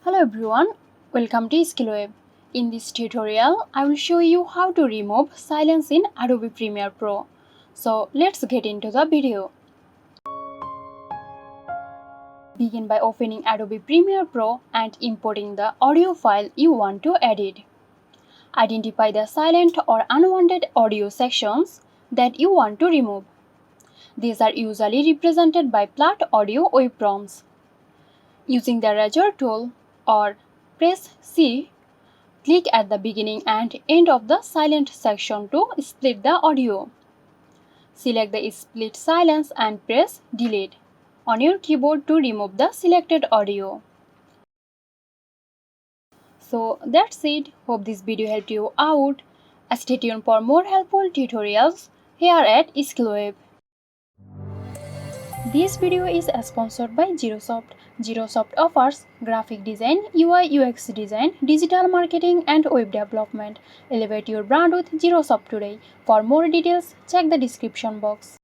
Hello everyone, welcome to Skillweb. In this tutorial, I will show you how to remove silence in Adobe Premiere Pro. So let's get into the video. Begin by opening Adobe Premiere Pro and importing the audio file you want to edit. Identify the silent or unwanted audio sections that you want to remove. These are usually represented by flat audio waveforms. Using the razor tool or press C, click at the beginning and end of the silent section to split the audio. Select the split silence and press delete on your keyboard to remove the selected audio. So that's it. Hope this video helped you out. Stay tuned for more helpful tutorials here at Skillweb. This video is sponsored by Xirosoft. Xirosoft offers graphic design, UI UX design, digital marketing and web development. Elevate your brand with Xirosoft today. For more details, check the description box.